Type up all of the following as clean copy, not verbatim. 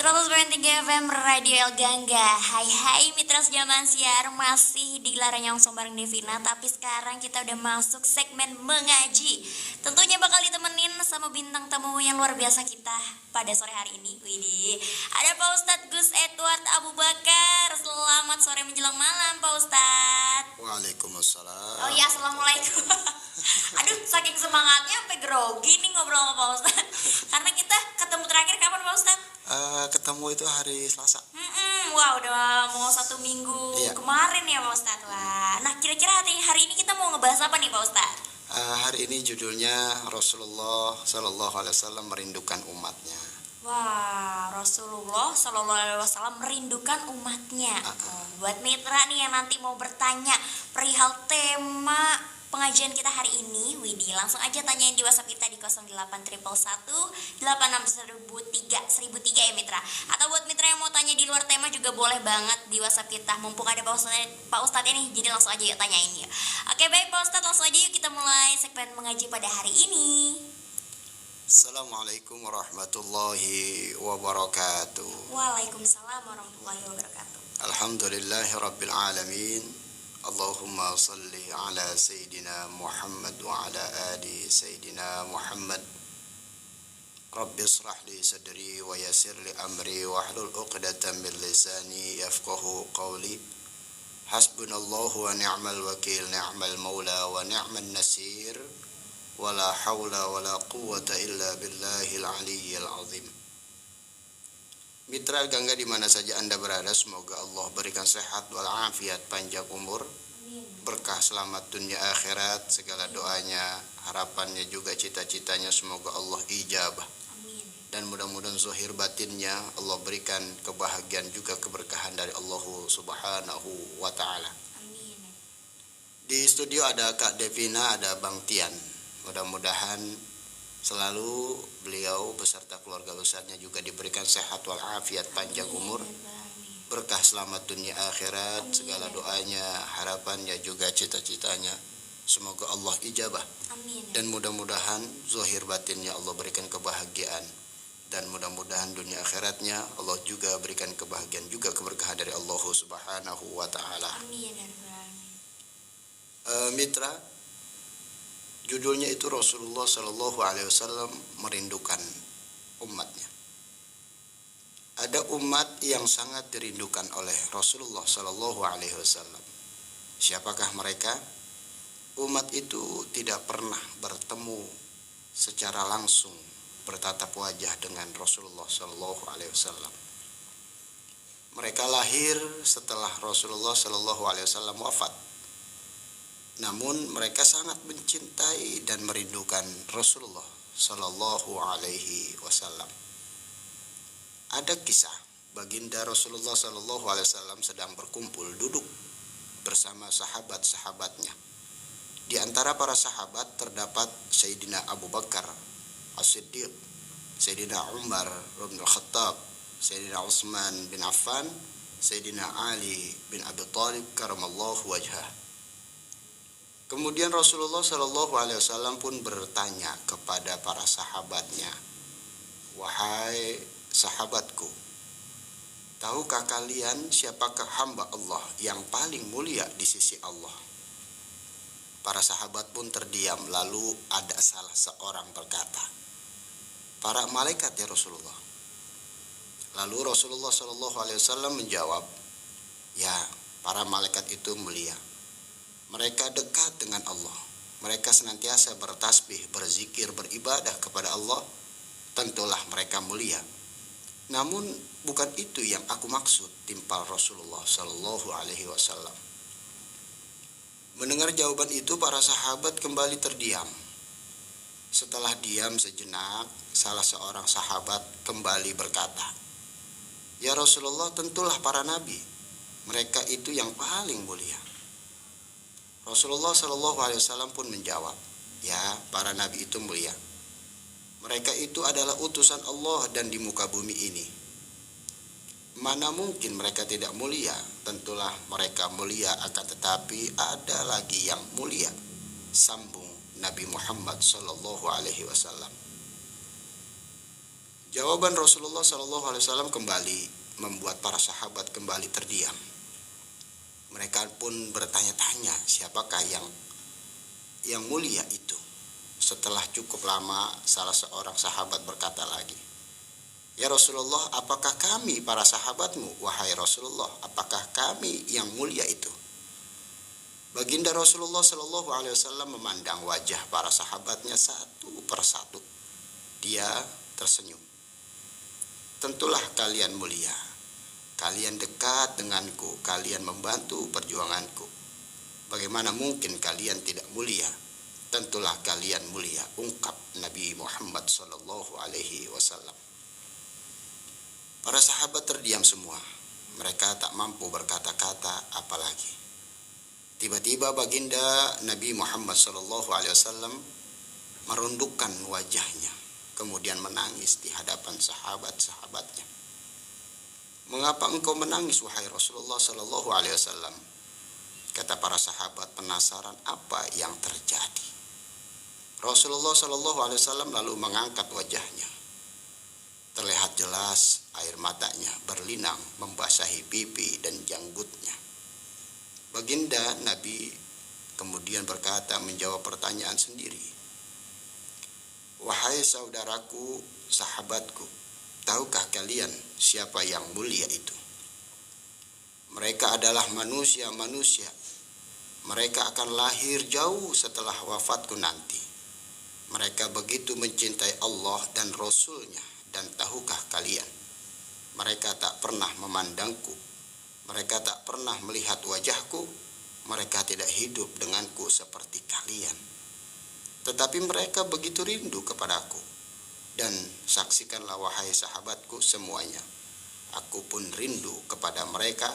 100.3 FM Radio El Gangga. Hai mitra zaman siar, masih di Gelaran Nyongsong bareng Devina. Tapi sekarang kita udah masuk segmen mengaji. Tentunya bakal ditemenin sama bintang tamu yang luar biasa kita pada sore hari ini. Widih, ada Pak Ustadz Gus Edward Abu Bakar. Selamat sore menjelang malam Pak Ustadz. Waalaikumsalam. Oh iya, assalamualaikum. Aduh, saking semangatnya sampai grogi nih ngobrol sama Pak Ustadz. Karena kita ketemu terakhir kapan Pak Ustadz? Ketemu itu hari Selasa. Wah, udah mau 1 minggu kemarin ya Pak Ustadz. Wah, nah kira-kira hari ini kita mau ngebahas apa nih Pak Ustadz? Hari ini judulnya Rasulullah Sallallahu Alaihi Wasallam merindukan umatnya. Wah, Rasulullah Sallallahu Alaihi Wasallam merindukan umatnya. Buat mitra nih yang nanti mau bertanya perihal tema pengajian kita hari ini, Widih, langsung aja tanyain di WhatsApp kita di 08111 ya mitra. Atau buat mitra yang mau tanya di luar tema juga boleh banget di WhatsApp kita. Mumpung ada Pak Ustadz ini, jadi langsung aja yuk tanyain ya. Oke baik Pak Ustadz, langsung aja yuk kita mulai segmen mengaji pada hari ini. Assalamualaikum warahmatullahi wabarakatuh. Waalaikumsalam warahmatullahi wabarakatuh. Alhamdulillahi rabbil alamin. Allahumma salli ala Sayyidina Muhammad wa ala ali Sayyidina Muhammad. Rabbi israh li sadri wa yassir li amri wa hlul uqdatan min lisani yafqahu qawli. Hasbunallahu wa ni'mal wakil, ni'mal maula wa ni'man nasir. Wa la hawla wa la quwwata illa billahil aliyyil azim. Mitra Gangga di mana saja Anda berada, semoga Allah berikan sehat walafiat, panjang umur, berkah selamat dunia akhirat, segala doanya, harapannya juga cita-citanya semoga Allah ijabah. Dan mudah-mudahan zahir batinnya Allah berikan kebahagiaan juga keberkahan dari Allah Subhanahu wa taala. Di studio ada Kak Devina, ada Bang Tian. Mudah-mudahan selalu beliau beserta keluarga besarnya juga diberikan sehat walafiat, panjang umur, berkah selamat dunia akhirat, segala doanya, harapannya juga cita-citanya semoga Allah ijabah. Dan mudah-mudahan zahir batinnya Allah berikan kebahagiaan, dan mudah-mudahan dunia akhiratnya Allah juga berikan kebahagiaan juga keberkahan dari Allah Subhanahu wa taala. Mitra, judulnya itu Rasulullah Sallallahu Alaihi Wasallam merindukan umatnya. Ada umat yang sangat dirindukan oleh Rasulullah Sallallahu Alaihi Wasallam. Siapakah mereka? Umat itu tidak pernah bertemu secara langsung bertatap wajah dengan Rasulullah Sallallahu Alaihi Wasallam. Mereka lahir setelah Rasulullah Sallallahu Alaihi Wasallam wafat. Namun mereka sangat mencintai dan merindukan Rasulullah Sallallahu Alaihi Wasallam. Ada kisah baginda Rasulullah Sallallahu Alaihi Wasallam sedang berkumpul duduk bersama sahabat-sahabatnya. Di antara para sahabat terdapat Sayyidina Abu Bakar As-Siddiq, Sayyidina Umar bin Khattab, Sayyidina Utsman bin Affan, Sayyidina Ali bin Abi Thalib karamallahu wajhah. Kemudian Rasulullah Shallallahu Alaihi Wasallam pun bertanya kepada para sahabatnya, wahai sahabatku, tahukah kalian siapakah hamba Allah yang paling mulia di sisi Allah? Para sahabat pun terdiam, lalu ada salah seorang berkata, para malaikat ya Rasulullah. Lalu Rasulullah Shallallahu Alaihi Wasallam menjawab, ya, para malaikat itu mulia. Mereka dekat dengan Allah. Mereka senantiasa bertasbih, berzikir, beribadah kepada Allah. Tentulah mereka mulia. Namun bukan itu yang aku maksud, timpal Rasulullah Sallallahu Alaihi Wasallam. Mendengar jawaban itu, para sahabat kembali terdiam. Setelah diam sejenak, salah seorang sahabat kembali berkata, ya Rasulullah, tentulah para nabi. Mereka itu yang paling mulia. Rasulullah Shallallahu Alaihi Wasallam pun menjawab, ya, para nabi itu mulia. Mereka itu adalah utusan Allah dan di muka bumi ini. Mana mungkin mereka tidak mulia? Tentulah mereka mulia, akan tetapi ada lagi yang mulia. Sambung Nabi Muhammad Shallallahu Alaihi Wasallam. Jawaban Rasulullah SAW kembali membuat para sahabat kembali terdiam. Mereka pun bertanya-tanya, siapakah yang mulia itu? Setelah cukup lama, salah seorang sahabat berkata lagi, "Ya Rasulullah, apakah kami para sahabatmu?" "Wahai Rasulullah, apakah kami yang mulia itu?" Baginda Rasulullah SAW memandang wajah para sahabatnya satu persatu. Dia tersenyum. "Tentulah kalian mulia. Kalian dekat denganku, kalian membantu perjuanganku. Bagaimana mungkin kalian tidak mulia? Tentulah kalian mulia," ungkap Nabi Muhammad SAW. Para sahabat terdiam semua. Mereka tak mampu berkata-kata apalagi. Tiba-tiba baginda Nabi Muhammad SAW merundukkan wajahnya, kemudian menangis di hadapan sahabat-sahabatnya. "Mengapa engkau menangis, wahai Rasulullah SAW?" Kata para sahabat penasaran apa yang terjadi. Rasulullah SAW lalu mengangkat wajahnya. Terlihat jelas air matanya berlinang membasahi pipi dan janggutnya. Baginda Nabi kemudian berkata menjawab pertanyaan sendiri. "Wahai saudaraku, sahabatku, tahukah kalian siapa yang mulia itu? Mereka adalah manusia-manusia. Mereka akan lahir jauh setelah wafatku nanti. Mereka begitu mencintai Allah dan Rasul-Nya, dan tahukah kalian, mereka tak pernah memandangku. Mereka tak pernah melihat wajahku. Mereka tidak hidup denganku seperti kalian. Tetapi mereka begitu rindu kepadaku. Dan saksikanlah wahai sahabatku semuanya, aku pun rindu kepada mereka.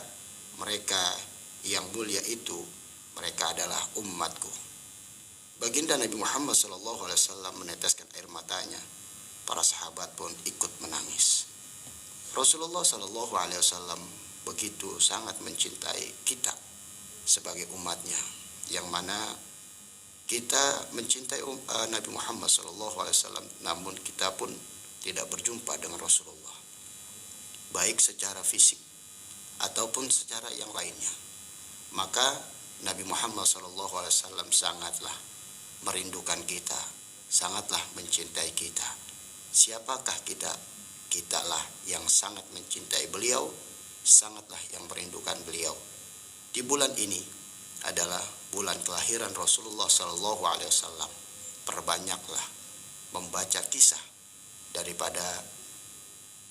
Mereka yang mulia itu, mereka adalah umatku." Baginda Nabi Muhammad SAW meneteskan air matanya. Para sahabat pun ikut menangis. Rasulullah SAW begitu sangat mencintai kita sebagai umatnya, yang mana kita mencintai Nabi Muhammad SAW, namun kita pun tidak berjumpa dengan Rasulullah, baik secara fisik ataupun secara yang lainnya. Maka Nabi Muhammad SAW sangatlah merindukan kita, sangatlah mencintai kita. Siapakah kita? Kitalah yang sangat mencintai beliau, sangatlah yang merindukan beliau. Di bulan ini adalah bulan kelahiran Rasulullah SAW. Perbanyaklah membaca kisah daripada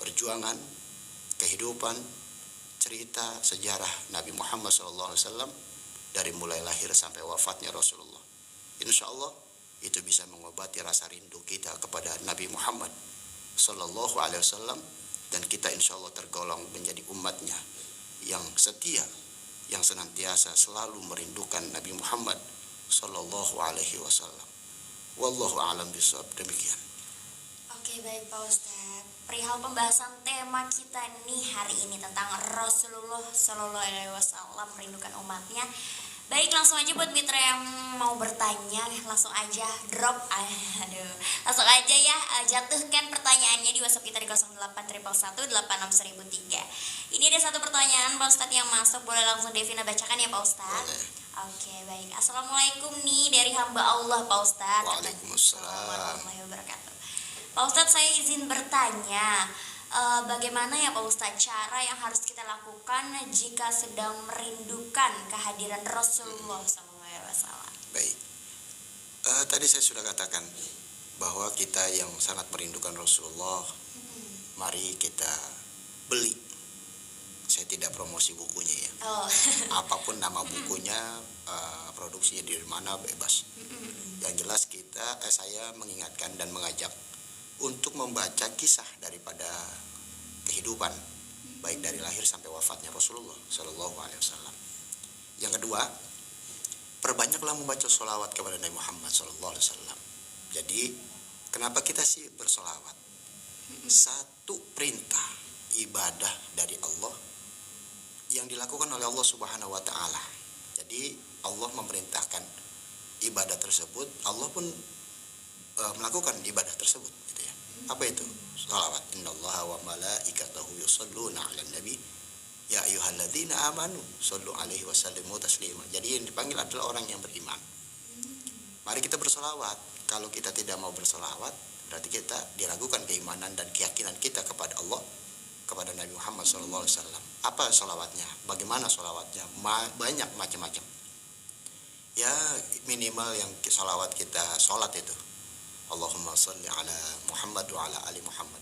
perjuangan, kehidupan, cerita, sejarah Nabi Muhammad SAW dari mulai lahir sampai wafatnya Rasulullah. Insya Allah itu bisa mengobati rasa rindu kita kepada Nabi Muhammad SAW, dan kita insya Allah tergolong menjadi umatnya yang setia, yang senantiasa selalu merindukan Nabi Muhammad SAW. Wallahu a'lam bishawab. Demikian. Oke, baik Pak Ustadz. Perihal pembahasan tema kita nih hari ini tentang Rasulullah SAW merindukan umatnya. Baik, langsung aja buat mitra yang mau bertanya, langsung aja drop, langsung aja ya, jatuhkan pertanyaannya di WhatsApp kita di 081111861003. Ini ada satu pertanyaan Pak Ustadz yang masuk, boleh langsung Devina bacakan ya Pak Ustadz? Oke, baik. Assalamualaikum nih dari hamba Allah Pak Ustadz. Waalaikumsalam warahmatullahi wabarakatuh. Pak Ustadz, saya izin bertanya, bagaimana ya Pak Ustadz cara yang harus kita lakukan jika sedang merindukan kehadiran Rasulullah SAW? Baik, tadi saya sudah katakan bahwa kita yang sangat merindukan Rasulullah, mari kita beli. Saya tidak promosi bukunya ya. Apapun nama bukunya, produksinya dari mana bebas. Yang jelas saya mengingatkan dan mengajak untuk membaca kisah daripada kehidupan, baik dari lahir sampai wafatnya Rasulullah SAW. Yang kedua, perbanyaklah membaca sholawat kepada Nabi Muhammad SAW. Jadi, kenapa kita sih bersolawat? Satu perintah ibadah dari Allah yang dilakukan oleh Allah Subhanahu wa Ta'ala. Jadi, Allah memerintahkan ibadah tersebut, Allah pun melakukan ibadah tersebut. Apa itu? salawat. Innallaha wa malaikatahu yusholluna 'alan nabi ya ayyuhalladzina amanu shollu 'alaihi wa sallimu taslima. Jadi yang dipanggil adalah orang yang beriman. Mari kita bersolawat. Kalau kita tidak mau bersolawat, berarti kita diragukan keimanan dan keyakinan kita kepada Allah, kepada Nabi Muhammad SAW. Apa solawatnya? Bagaimana solawatnya? Banyak macam-macam. Ya minimal yang solawat kita sholat itu, Allahumma sholli ala Muhammad wa ala ali Muhammad.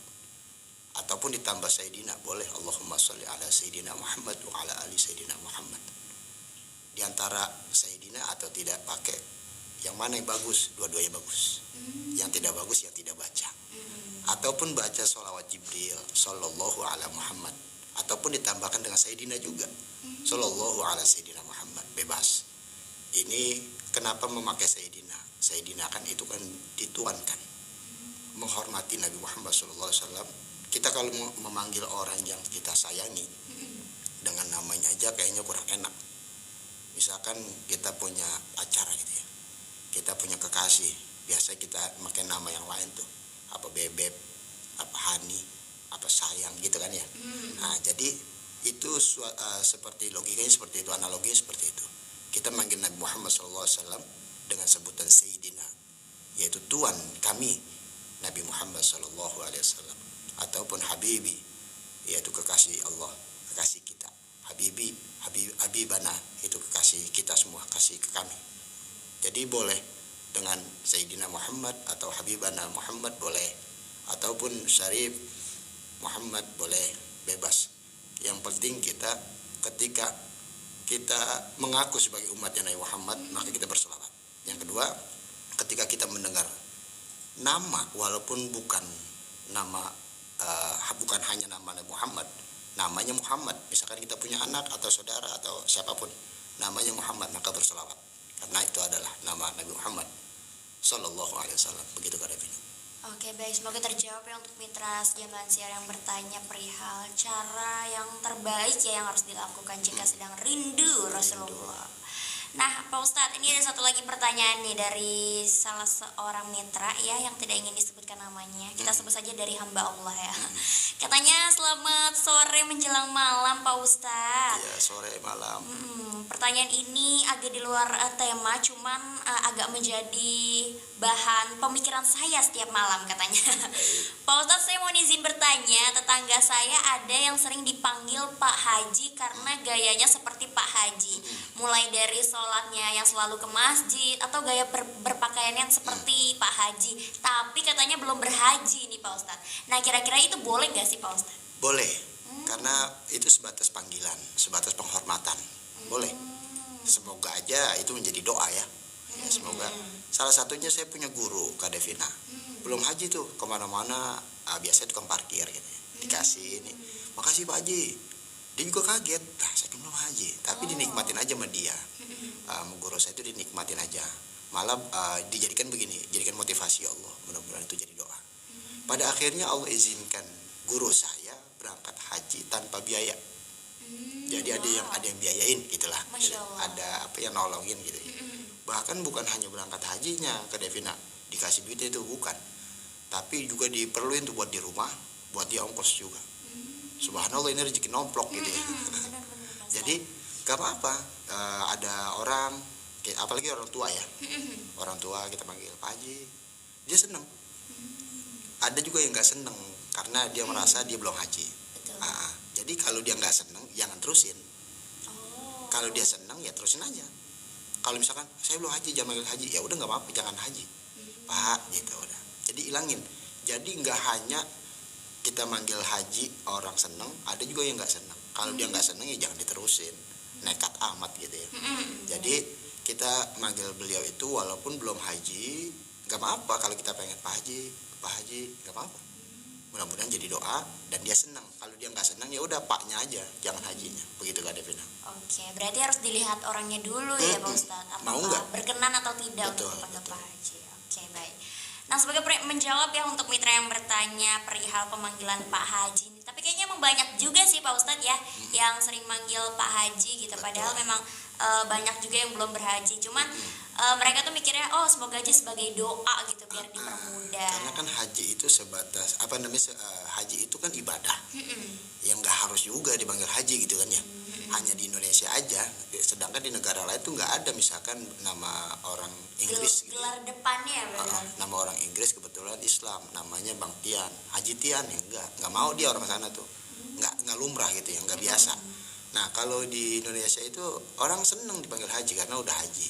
Ataupun ditambah Sayyidina boleh, Allahumma sholli ala Sayyidina Muhammad wa ala ali Sayyidina Muhammad. Di antara Sayyidina atau tidak pakai, yang mana yang bagus? Dua-duanya bagus. Yang tidak bagus yang tidak baca. Ataupun baca sholawat Jibril sallallahu ala Muhammad, ataupun ditambahkan dengan Sayyidina juga, sallallahu ala Sayyidina Muhammad, bebas. Ini kenapa memakai Sayyidina? Sayyidina kan itu kan dituankan, menghormati Nabi Muhammad SAW. Kita kalau memanggil orang yang kita sayangi dengan namanya aja kayaknya kurang enak. Misalkan kita punya pacar gitu ya, kita punya kekasih, biasa kita pakai nama yang lain tuh, apa bebek, apa hani, apa sayang gitu kan ya. Nah jadi itu seperti logikanya seperti itu, analoginya seperti itu. Kita manggil Nabi Muhammad SAW dengan sebutan Sayyidina, yaitu Tuan kami Nabi Muhammad SAW, ataupun Habibi, yaitu kekasih Allah, kekasih kita. Habibana itu kekasih kita semua, kasih ke kami. Jadi boleh dengan Sayyidina Muhammad atau Habibana Muhammad boleh, ataupun Syarif Muhammad boleh, bebas. Yang penting kita ketika kita mengaku sebagai umatnya Nabi Muhammad, maka kita berselawat. Yang kedua, ketika kita mendengar nama walaupun bukan nama bukan hanya nama Nabi Muhammad, namanya Muhammad, misalkan kita punya anak atau saudara atau siapapun namanya Muhammad, maka berselawat karena itu adalah nama Nabi Muhammad sallallahu alaihi wasallam. Begitu Kak Devin. Oke, baik, semoga terjawab ya untuk mitra Jaman Siar yang bertanya perihal cara yang terbaik ya yang harus dilakukan jika sedang rindu Rasulullah. Nah, Pak Ustadz, ini ada satu lagi pertanyaan nih dari salah seorang mitra ya yang tidak ingin disebutkan namanya. Kita sebut saja dari hamba Allah ya. Katanya selamat sore menjelang malam Pak Ustadz. Ya, sore malam. Pertanyaan ini agak di luar tema, cuman agak menjadi bahan pemikiran saya setiap malam katanya. Pak Ustadz, saya mau izin bertanya, tetangga saya ada yang sering dipanggil Pak Haji karena gayanya seperti Pak Haji. Mulai dari sholatnya yang selalu ke masjid atau gaya berpakaian yang seperti Pak Haji, tapi katanya belum berhaji nih Pak Ustadz. Nah kira-kira itu boleh nggak sih Pak Ustadz? Boleh, karena itu sebatas panggilan, sebatas penghormatan. Boleh. Semoga aja itu menjadi doa ya. Ya semoga. Salah satunya saya punya guru Kak Devina, belum haji tuh, kemana-mana biasanya tukang parkir gitu ya. Dikasih ini, makasih Pak Haji. Dia juga kaget, saya kan belum haji, tapi dinikmatin aja sama dia. Guru saya itu dinikmatin aja, malah dijadikan begini, jadikan motivasi Allah, mudah-mudahan itu jadi doa. Pada akhirnya Allah izinkan guru saya berangkat haji tanpa biaya. Jadi ada yang biayain gitulah, ada apa yang nolongin gitu. Bahkan bukan hanya berangkat hajinya ke Devina dikasih duit itu, bukan, tapi juga diperluin tuh buat di rumah, buat dia ongkos juga. Subhanallah, ini rezeki nomplok gitu ya. Jadi gak apa-apa, ada orang, apalagi orang tua ya, orang tua kita panggil Pak Haji, dia seneng. Ada juga yang gak seneng karena dia merasa dia belum haji. Jadi kalau dia gak seneng, jangan terusin. Kalau dia seneng ya terusin aja. Kalau misalkan saya belum haji, jangan panggil haji, ya udah gak apa-apa, jangan haji Pak gitu udah. Jadi ilangin. Jadi gak hanya kita manggil haji orang seneng, ada juga yang nggak seneng. Kalau dia nggak seneng ya jangan diterusin, nekat amat gitu ya. Jadi kita manggil beliau itu walaupun belum haji, nggak apa-apa. Kalau kita pengen Pak Haji nggak apa-apa. Mudah-mudahan jadi doa dan dia senang. Kalau dia nggak senang ya udah Paknya aja, jangan hajinya. Begitu Kak Devina. Oke, berarti harus dilihat orangnya dulu ya Pak Ustadz. Apakah mau nggak berkenan atau tidak untuk dipanggil Pak Haji. Oke, baik. Nah sebagai menjawab ya untuk mitra yang bertanya perihal pemanggilan Pak Haji, tapi kayaknya emang banyak juga sih Pak Ustadz ya yang sering manggil Pak Haji gitu. Padahal memang banyak juga yang belum berhaji. Cuman mereka tuh mikirnya oh semoga aja sebagai doa gitu biar dipermudah. Karena kan haji itu sebatas haji itu kan ibadah. Yang nggak harus juga dipanggil haji gitu kan ya. Hanya di Indonesia aja, sedangkan di negara lain tuh nggak ada misalkan nama orang Inggris gitu. Gelar depannya benar. Nama orang Inggris kebetulan Islam, namanya Bang Tian, Haji Tian ya nggak mau dia orang sana tuh, nggak lumrah gitu ya, nggak biasa. Nah kalau di Indonesia itu orang seneng dipanggil haji karena udah haji,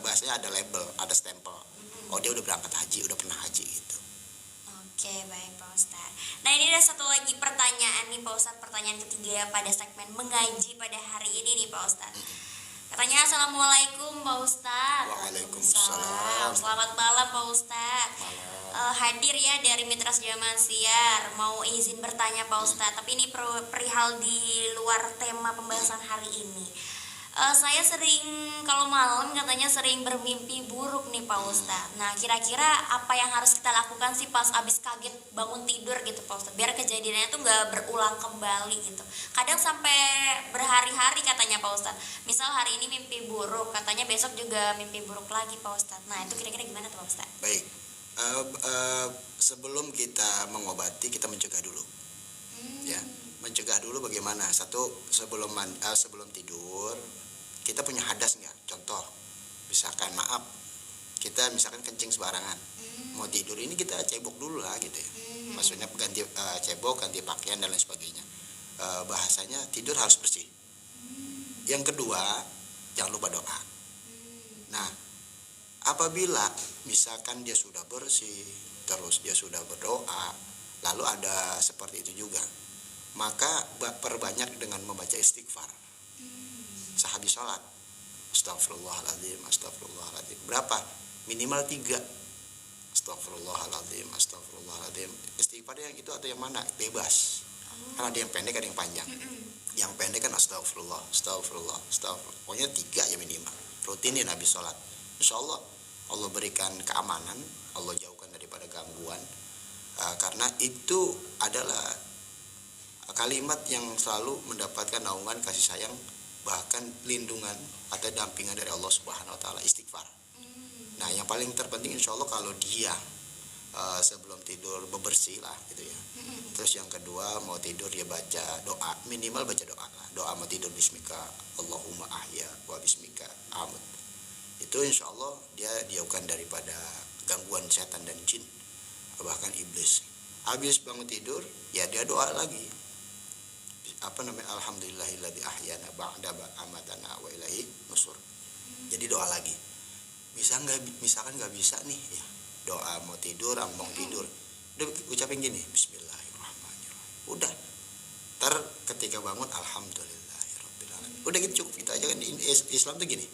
bahasanya ada label, ada stempel, oh dia udah berangkat haji, udah pernah haji gitu. Oke, baik Pak Ustadz. Nah ini ada satu lagi pertanyaan nih Pak Ustadz, pertanyaan ketiga pada segmen mengaji pada hari ini nih Pak Ustadz. Katanya Assalamualaikum Pak Ustadz. Waalaikumsalam. Selamat malam Pak Ustadz. Hadir ya dari Mitra Sejaman Siar. Mau izin bertanya Pak Ustadz, tapi ini perihal di luar tema pembahasan hari ini. Saya sering kalau malam katanya sering bermimpi buruk nih Pak Ustadz. Nah kira-kira apa yang harus kita lakukan sih pas abis kaget bangun tidur gitu Pak Ustadz, biar kejadiannya tuh nggak berulang kembali gitu. Kadang sampai berhari-hari katanya Pak Ustadz. Misal hari ini mimpi buruk, katanya besok juga mimpi buruk lagi Pak Ustadz. Nah itu kira-kira gimana tuh Pak Ustadz? Baik, sebelum kita mengobati kita mencegah dulu. Ya, mencegah dulu bagaimana? Satu, sebelum tidur kita punya hadas nggak? Contoh, misalkan maaf, kita misalkan kencing sembarangan, mau tidur ini kita cebok dulu lah gitu ya. Maksudnya ganti cebok, ganti pakaian dan lain sebagainya. Bahasanya tidur harus bersih. Yang kedua, jangan lupa doa. Nah, apabila misalkan dia sudah bersih, terus dia sudah berdoa, lalu ada seperti itu juga, maka perbanyak dengan membaca istighfar. Sehabis sholat, astagfirullahaladzim, astagfirullahaladzim. Berapa? Minimal 3. Astagfirullahaladzim, astagfirullahaladzim. Istighfar yang itu atau yang mana? Bebas. Karena ada yang pendek, ada yang panjang. Yang pendek kan astagfirullah, astagfirullah, astagfirullah. Pokoknya 3 ya minimal. Rutinin habis sholat. Insya Allah, Allah berikan keamanan, Allah jauhkan daripada gangguan. Karena itu adalah kalimat yang selalu mendapatkan naungan kasih sayang, bahkan lindungan atau dampingan dari Allah Subhanahu wa taala, istighfar. Nah, yang paling terpenting insya Allah kalau dia sebelum tidur bebersih lah gitu ya. Terus yang kedua mau tidur dia baca doa, minimal baca doa lah. Doa mau tidur bismika Allahumma ahya wa bismika amut. Itu insya Allah dia dijauhkan daripada gangguan setan dan jin, bahkan iblis. Habis bangun tidur ya dia doa lagi. Alhamdulillahilladzi ahyana ba'da amatana wa ilaihi nusur. Jadi doa lagi. Misalkan nggak bisa nih ya, doa mau tidur, mau tidur, udah ucapin gini, Bismillahirrahmanirrahim. Udah. Ketika bangun alhamdulillahirabbil alamin. Udah gitu cukup, gitu aja kan. Islam tuh gini.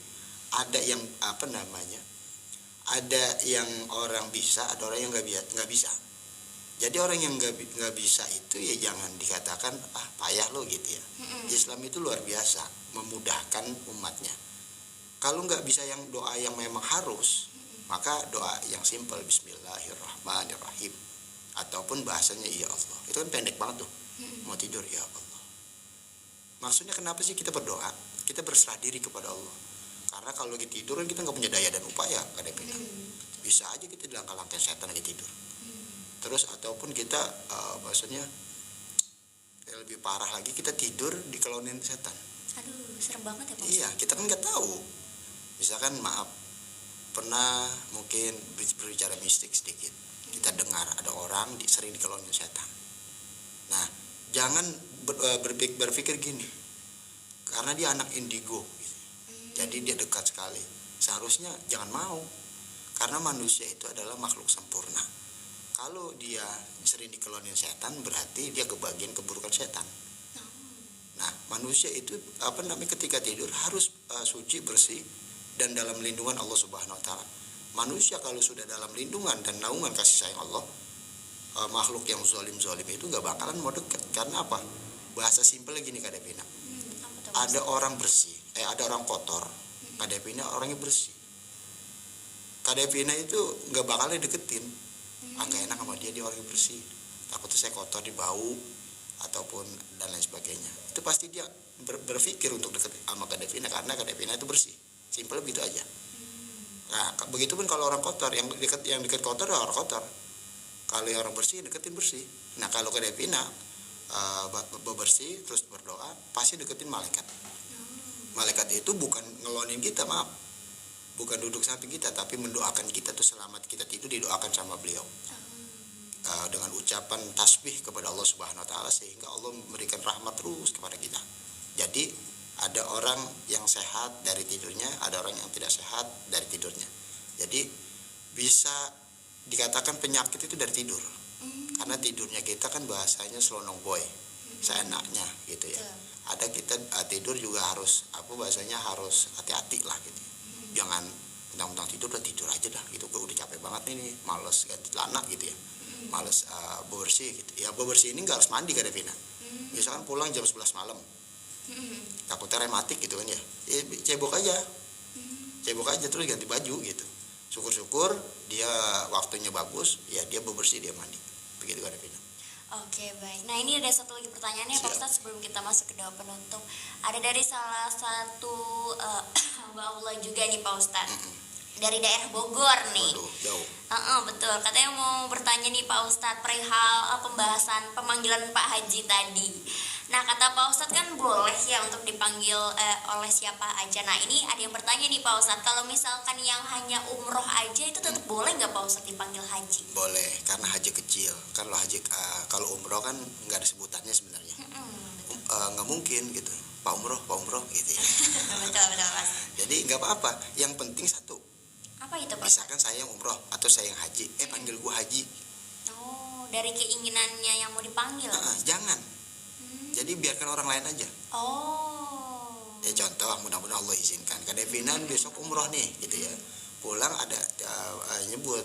Ada yang ada yang orang bisa, ada orang yang nggak bisa. Jadi orang yang nggak bisa itu ya jangan dikatakan payah lo gitu ya. Islam itu luar biasa memudahkan umatnya. Kalau nggak bisa yang doa yang memang harus, maka doa yang simpel Bismillahirrahmanirrahim, ataupun bahasanya ya Allah. Itu kan pendek banget tuh. Mau tidur ya Allah. Maksudnya kenapa sih kita berdoa? Kita berserah diri kepada Allah. Karena kalau lagi tidur kan kita nggak punya daya dan upaya, kadang-kadang bisa aja kita dilangkah-langkah setan lagi tidur. Terus ataupun kita maksudnya lebih parah lagi, kita tidur dikelonin setan. Aduh, serem banget ya Pak. Iya, kita kan nggak tahu. Misalkan maaf, pernah mungkin berbicara mistik sedikit, kita dengar ada orang sering dikelonin setan. Nah, jangan berpikir gini, karena dia anak indigo gitu. Jadi dia dekat sekali. Seharusnya jangan mau, karena manusia itu adalah makhluk sempurna. Kalau dia sering dikelonin setan, berarti dia kebagian keburukan setan. Nah, manusia itu ketika tidur harus suci, bersih, dan dalam lindungan Allah Subhanahu wa taala. Manusia kalau sudah dalam lindungan dan naungan kasih sayang Allah, makhluk yang zalim itu gak bakalan mau dekat. Karena apa? Bahasa simpelnya gini Kak Devina. Ada orang bersih, ada orang kotor, Kak Devina orangnya bersih. Kak Devina itu gak bakalan deketin. Agak enak sama dia orangnya bersih. Takutnya saya kotor, dibau ataupun dan lain sebagainya. Itu pasti dia berpikir untuk dekat sama Kak Devina karena Kak Devina itu bersih. Simpel begitu aja. Nah, begitupun kalau orang kotor, yang dekat kotor ya orang kotor. Kalau yang orang bersih deketin bersih. Nah, kalau ke Devina bebersih terus berdoa, pasti deketin malaikat. Malaikat itu bukan ngelonin kita, maaf. Bukan duduk samping kita, tapi mendoakan kita tuh selamat kita tidur didoakan sama beliau. Dengan ucapan tasbih kepada Allah Subhanahu wa taala sehingga Allah memberikan rahmat terus kepada kita. Jadi ada orang yang sehat dari tidurnya, ada orang yang tidak sehat dari tidurnya. Jadi bisa dikatakan penyakit itu dari tidur. Karena tidurnya kita kan bahasanya selonong boy, seenaknya gitu ya. Ada kita tidur juga harus bahasanya harus hati-hati lah gitu. Jangan mentang-mentang tidur udah tidur aja dah gitu. Gue udah capek banget nih, males ganti celana gitu ya. Males bebersih gitu. Ya bebersih ini nggak harus mandi kan Devina. Misalkan pulang jam 11 malam. Takutnya rematik gitu kan ya. Cebok aja terus ganti baju gitu. Syukur-syukur dia waktunya bagus, ya dia bebersih, dia mandi. Begitu kan Devina. Oke, baik. Nah, ini ada satu lagi pertanyaannya Pak Ustadz sebelum kita masuk ke doa penutup. Ada dari salah satu hamba Allah juga nih Pak Ustadz. Dari daerah Bogor nih. Waduh, jauh. Betul. Katanya mau bertanya nih Pak Ustadz perihal pembahasan pemanggilan Pak Haji tadi. Nah, kata Pak Ustadz kan boleh ya untuk dipanggil oleh siapa aja. Nah, ini ada yang bertanya nih Pak Ustadz, kalau misalkan yang hanya umroh aja itu tetap boleh nggak Pak Ustadz dipanggil haji? Boleh, karena haji kecil. Kalau umroh kan nggak ada sebutannya sebenarnya. Nggak mungkin gitu. Pak umroh gitu ya. Betul Mas. Jadi nggak apa-apa. Yang penting satu. Apa itu Pak? Misalkan saya yang umroh atau saya yang haji, panggil gua haji. Oh, dari keinginannya yang mau dipanggil. Jangan. Jadi biarkan orang lain aja. Oh. Ya contoh, mudah-mudahan Allah izinkan. Kan Devina besok umroh nih, gitu ya. Pulang ada nyebut,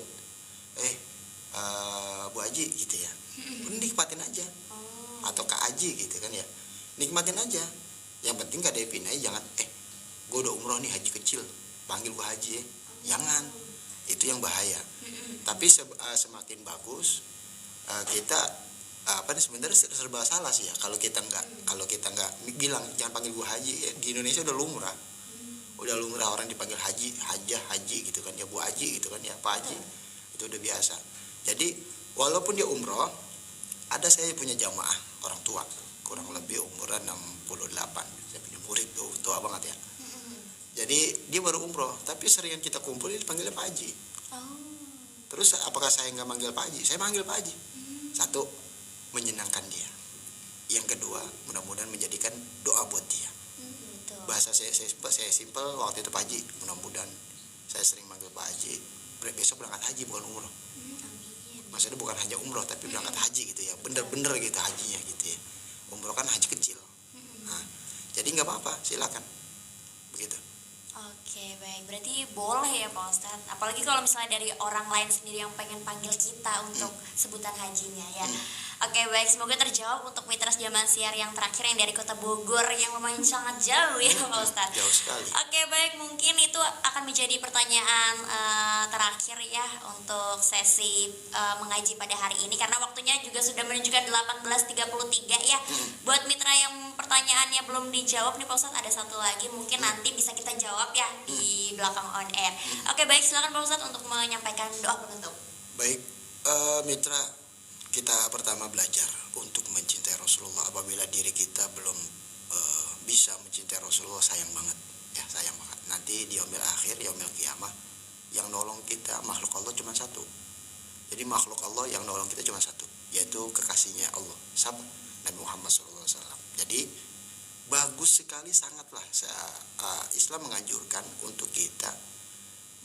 Bu Haji gitu ya. Nikmatin aja. Atau Kak Haji gitu kan ya. Nikmatin aja. Yang penting Kak Devina jangan, gue udah umroh nih haji kecil, panggil gue haji ya. Jangan. Itu yang bahaya. Tapi semakin bagus kita sebenarnya serba salah sih ya kalau kita nggak bilang jangan panggil gua haji ya, di Indonesia udah lumrah orang dipanggil haji gitu kan ya, Bu Haji gitu kan ya, Pak Haji itu udah biasa. Jadi walaupun dia umroh, ada saya punya jamaah orang tua kurang lebih umuran 68, saya punya murid tuh tua banget ya. Jadi dia baru umroh tapi seringan kita kumpul dia dipanggilnya Pak Haji. Terus apakah saya nggak manggil Pak Haji? Saya manggil Pak Haji. Satu, menyenangkan dia. Yang kedua, mudah-mudahan menjadikan doa buat dia. Bahasa saya simpel waktu itu Pak Haji, mudah-mudahan saya sering manggil Pak Haji. Besok berangkat haji bukan umroh. Maksudnya bukan hanya umroh tapi berangkat haji gitu ya. Bener-bener gitu hajinya gitu ya. Umroh kan haji kecil. Nah, jadi nggak apa-apa, silakan. Begitu. Oke, baik. Berarti boleh ya Pak Ustadz. Apalagi kalau misalnya dari orang lain sendiri yang pengen panggil kita untuk sebutan hajinya ya. Oke, baik. Semoga terjawab untuk Mitras Zaman Siar yang terakhir yang dari kota Bogor yang lumayan sangat jauh ya Pak Ustadz. Jauh sekali. Oke, baik. Mungkin itu akan menjadi pertanyaan terakhir ya untuk sesi mengaji pada hari ini. Karena waktunya juga sudah menunjukkan 18.33 ya. Buat mitra yang pertanyaannya belum dijawab nih Pak Ustadz, ada satu lagi mungkin nanti bisa kita jawab ya di belakang on air. Oke, baik. Silakan Pak Ustadz untuk menyampaikan doa penutup. Baik, mitra, kita pertama belajar untuk mencintai Rasulullah. Apabila diri kita belum bisa mencintai Rasulullah, sayang banget ya, sayang banget. Nanti di yaumil akhir, yaumil qiyamah, yang nolong kita makhluk Allah cuma satu. Jadi makhluk Allah yang nolong kita cuma satu, yaitu kekasihnya Allah, siapa? Nabi Muhammad SAW. Jadi bagus sekali, sangatlah Islam menganjurkan untuk kita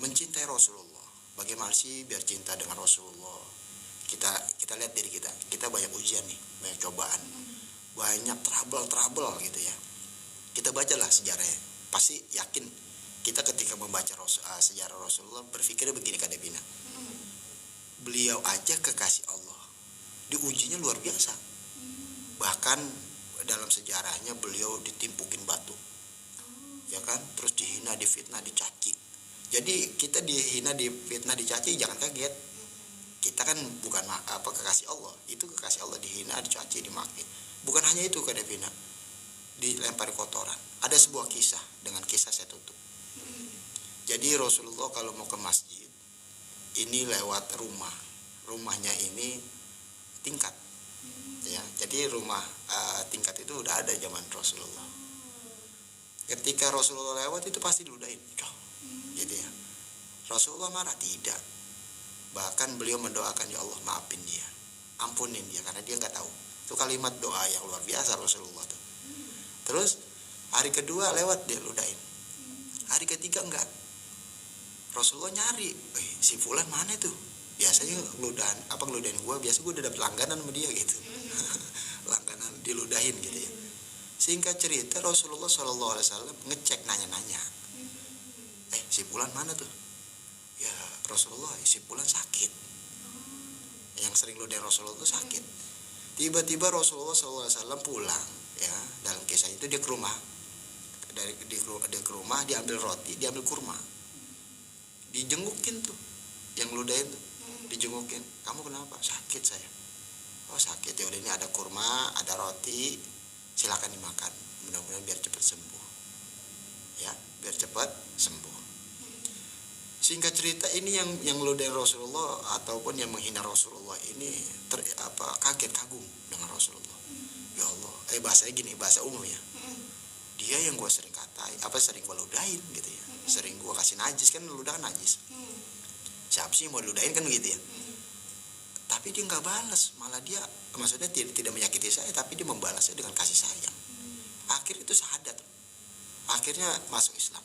mencintai Rasulullah. Bagaimana sih biar cinta dengan Rasulullah? Kita lihat diri kita banyak ujian nih, banyak cobaan, banyak trouble gitu ya. Kita bacalah sejarahnya, pasti yakin kita ketika membaca sejarah Rasulullah berpikirnya begini Kak Devina. Beliau aja kekasih Allah, diujinya luar biasa. Bahkan dalam sejarahnya beliau ditimpukin batu, ya kan, terus dihina, difitnah, dicaci. Jadi kita dihina, difitnah, dicaci jangan kaget. Kita kan bukan kekasih Allah, itu kekasih Allah dihina, dicaci, dimaki. Bukan hanya itu Kak Devina, dilempari kotoran. Ada sebuah kisah, dengan kisah saya tutup. Jadi Rasulullah kalau mau ke masjid ini lewat rumahnya ini tingkat, ya. Jadi rumah tingkat itu udah ada zaman Rasulullah. Ketika Rasulullah lewat itu pasti diludahin, gitu ya. Rasulullah marah? Tidak. Bahkan beliau mendoakan, ya Allah maafin dia, ampunin dia, karena dia nggak tahu. Itu kalimat doa yang luar biasa Rasulullah tuh. Terus hari kedua lewat dia ludahin. Hari ketiga enggak. Rasulullah nyari, si fulan mana tuh? Biasanya ngeludahin gue, biasa gue udah dapet langganan sama dia gitu. Langganan diludahin gitu ya. Singkat cerita Rasulullah SAW ngecek, nanya-nanya, si fulan mana tuh? Ya Rasulullah, si fulan sakit. Yang sering ludahin Rasulullah tuh sakit. Tiba-tiba Rasulullah SAW pulang, ya. Dalam kisah itu dia ke rumah, dia ke rumah, diambil roti, diambil kurma, dijengukin tuh yang ludahin tuh, dijengukin. Kamu kenapa? Sakit saya. Oh sakit, ya udah, ini ada kurma, ada roti, silakan dimakan, mudah-mudahan biar cepat sembuh, ya, biar cepat sembuh. Singkat cerita ini yang ludahin Rasulullah ataupun yang menghina Rasulullah ini kaget, kagum dengan Rasulullah. Ya Allah, bahasanya gini, bahasa umum ya. Dia yang gue sering katai, sering gue ludahin gitu ya. Sering gue kasih najis, kan ludahan najis. Siapa sih mau ludahin kan gitu ya. Tapi dia nggak balas, malah dia maksudnya tidak menyakiti saya, tapi dia membalasnya dengan kasih sayang. Akhirnya itu syahadat. Akhirnya masuk Islam.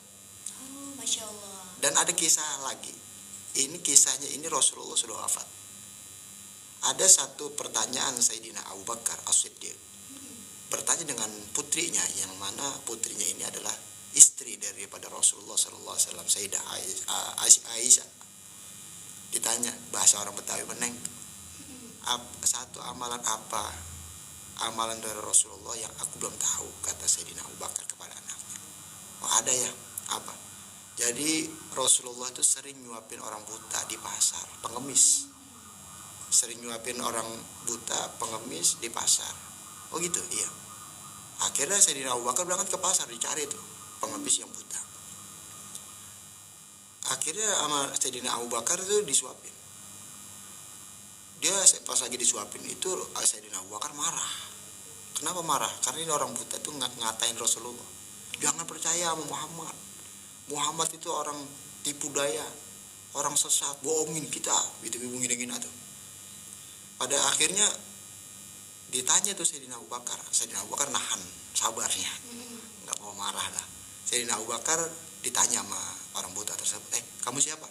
Oh, Masya Allah. Dan ada kisah lagi. Ini kisahnya ini Rasulullah sudah wafat. Ada satu pertanyaan Sayyidina Abu Bakar As-Siddiq. Bertanya dengan putrinya, yang mana putrinya ini adalah istri daripada Rasulullah SAW, Sayyidah Aisyah. Ditanya bahasa orang Betawi, meneng, satu amalan apa, amalan dari Rasulullah yang aku belum tahu, kata Sayyidina Abu Bakar kepada anaknya. Oh ada ya, apa? Jadi Rasulullah itu sering nyuapin orang buta di pasar, pengemis. Sering nyuapin orang buta, pengemis di pasar. Oh gitu, iya. Akhirnya Sayyidina Abu Bakar berangkat ke pasar, dicari tuh pengemis yang buta. Akhirnya sama Sayyidina Abu Bakar itu disuapin. Dia pas lagi disuapin itu Sayyidina Abu Bakar marah. Kenapa marah? Karena ini orang buta tuh ngatain Rasulullah. Jangan percaya sama Muhammad. Muhammad itu orang tipu daya, orang sesat, bohongin kita, gitu, ngina tuh. Pada akhirnya ditanya tuh Sayyidina Abu Bakar. Sayyidina Abu Bakar nahan sabarnya, nggak mau marah lah. Sayyidina Abu Bakar ditanya sama orang buta tersebut, kamu siapa?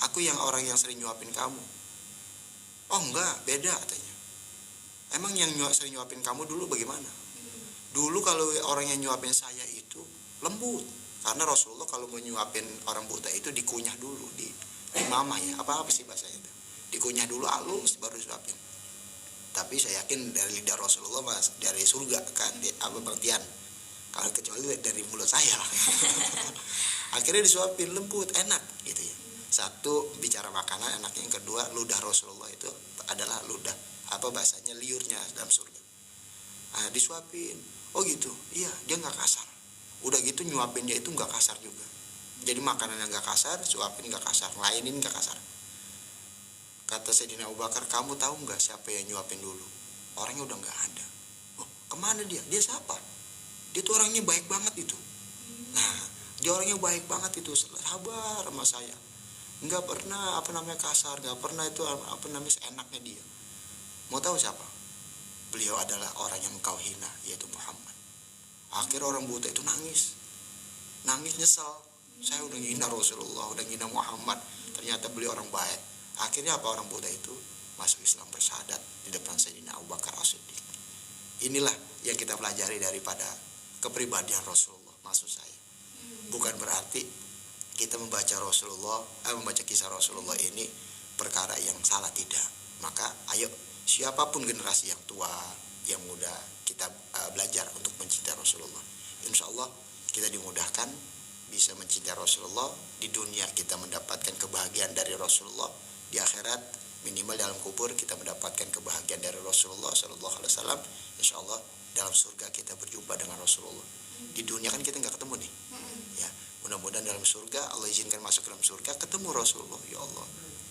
Aku orang yang sering nyuapin kamu. Oh enggak, beda katanya. Emang yang sering nyuapin kamu dulu bagaimana? Dulu kalau orang yang nyuapin saya itu lembut. Karena Rasulullah kalau mau nyuapin orang buta itu dikunyah dulu, di mamah ya, apa sih bahasanya itu? Dikunyah dulu halus baru disuapin. Tapi saya yakin dari lidah Rasulullah mas, dari surga kan, apa pengertian? Kalau kecuali dari mulut saya lah. Akhirnya disuapin lembut, enak gitu ya. Satu, bicara makanan enak. Yang kedua, ludah Rasulullah itu adalah ludah, bahasanya liurnya dalam surga. Nah, disuapin. Oh gitu, iya, dia nggak kasar. Udah gitu nyuapin dia itu nggak kasar juga. Jadi makanan yang nggak kasar, suapin nggak kasar, lainin nggak kasar. Kata Sayyidina Abu Bakar, kamu tahu nggak siapa yang nyuapin dulu? Orangnya udah nggak ada. Oh, kemana dia? Dia siapa? Dia tuh orangnya baik banget itu. Nah, dia orangnya baik banget itu, sabar sama saya. Nggak pernah kasar, nggak pernah itu seenaknya dia. Mau tahu siapa? Beliau adalah orang yang engkau hina, yaitu Muhammad. Akhirnya orang buta itu nangis nyesal. Saya udah ngina Rasulullah, udah ngina Muhammad, ternyata beliau orang baik. Akhirnya apa, orang buta itu masuk Islam, bersyahadat di depan Sayyidina Abu Bakar As-Siddiq. Inilah yang kita pelajari daripada kepribadian Rasulullah, maksud saya. Bukan berarti kita membaca kisah Rasulullah ini perkara yang salah, tidak. Maka ayo, siapapun generasi yang tua, yang muda, kita belajar untuk mencintai Rasulullah. Insya Allah kita dimudahkan bisa mencintai Rasulullah. Di dunia kita mendapatkan kebahagiaan dari Rasulullah, di akhirat minimal dalam kubur kita mendapatkan kebahagiaan dari Rasulullah SAW. Insya Allah dalam surga kita berjumpa dengan Rasulullah. Di dunia kan kita nggak ketemu nih. Ya, mudah-mudahan dalam surga Allah izinkan masuk dalam surga ketemu Rasulullah. Ya Allah.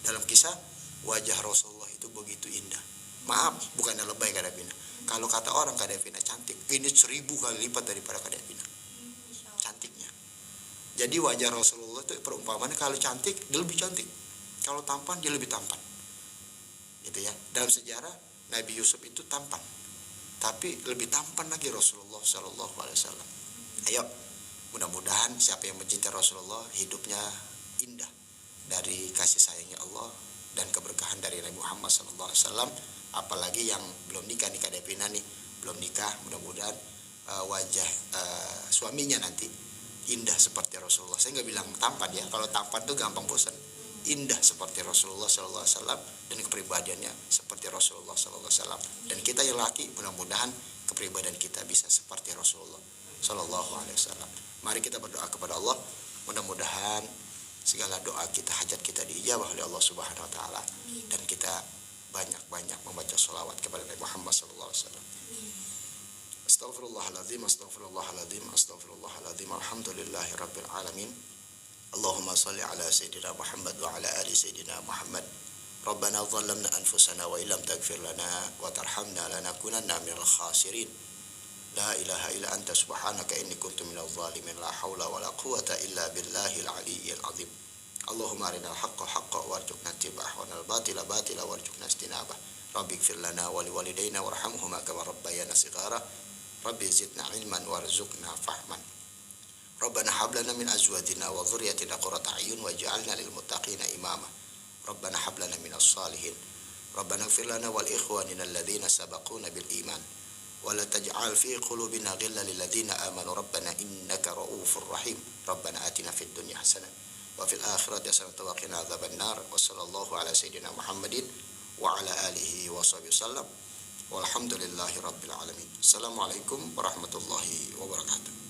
Dalam kisah wajah Rasulullah itu begitu indah. Maaf, bukan lebay Kak Davina. Kalau kata orang Kak Davina cantik, ini 1000 kali lipat daripada Kak Davina. Cantiknya. Jadi wajah Rasulullah itu perumpamannya kalau cantik dia lebih cantik. Kalau tampan dia lebih tampan. Gitu ya. Dalam sejarah Nabi Yusuf itu tampan. Tapi lebih tampan lagi Rasulullah sallallahu alaihi wasallam. Ayo, mudah-mudahan siapa yang mencintai Rasulullah hidupnya indah dari kasih sayangnya Allah dan keberkahan dari Nabi Muhammad sallallahu alaihi wasallam. Apalagi yang belum nikah nih Kak Devina nih, belum nikah, mudah-mudahan wajah suaminya nanti indah seperti Rasulullah. Saya nggak bilang tampan ya, kalau tampan tuh gampang bosan. Indah seperti Rasulullah sallallahu alaihi wasallam dan kepribadiannya seperti Rasulullah sallallahu alaihi wasallam. Dan kita yang laki mudah-mudahan kepribadian kita bisa seperti Rasulullah sallallahu alaihi wasallam. Mari kita berdoa kepada Allah, mudah-mudahan segala doa kita, hajat kita diijabah oleh Allah Subhanahu wa taala dan kita banyak-banyak membaca sholawat kepada Nabi Muhammad sallallahu alaihi wasallam. Astaghfirullahaladzim, astaghfirullahaladzim, astaghfirullahaladzim. Alhamdulillahirabbil alamin. Allahumma salli ala sayyidina Muhammad wa ala ali sayyidina Muhammad. Rabbana dhallamna anfusana wa illam taghfir lana wa tarhamna lanakunanna minal khasirin. La ilaha illa anta subhanaka inni kuntu minadh dhalimin. La haula wa la quwwata illa billahil aliyyil azim. Allahumma arinal haqqa haqqan warzuqna ittiba'ah wa arinal batila batila warzuqna ijtinabah. Rabbi ighfir lana wa liwalidayna warhamhuma kama rabbayana shighara. Rabbi zidna ilman warzuqna fahman. Rabbana hab lana min azwajina wa dhurriyyatina qurrata a'yun waj'alna lil muttaqina imama. Rabbana hab lana minas salihin. Rabbana ighfir lana wal ikhwanina alladhina sabaquna bil iman. Wa la taj'al fi qulubina ghillan lil ladzina amanu rabbana innaka ra'ufur rahim. Rabbana atina fid dunya hasanah wa fil akhirati hasanah wa qina adzaban nar. Wa sallallahu ala sayyidina Muhammadin wa ala alihi wa sahbihi wasallam. Walhamdulillahi rabbil alamin. Assalamualaikum warahmatullahi wabarakatuh.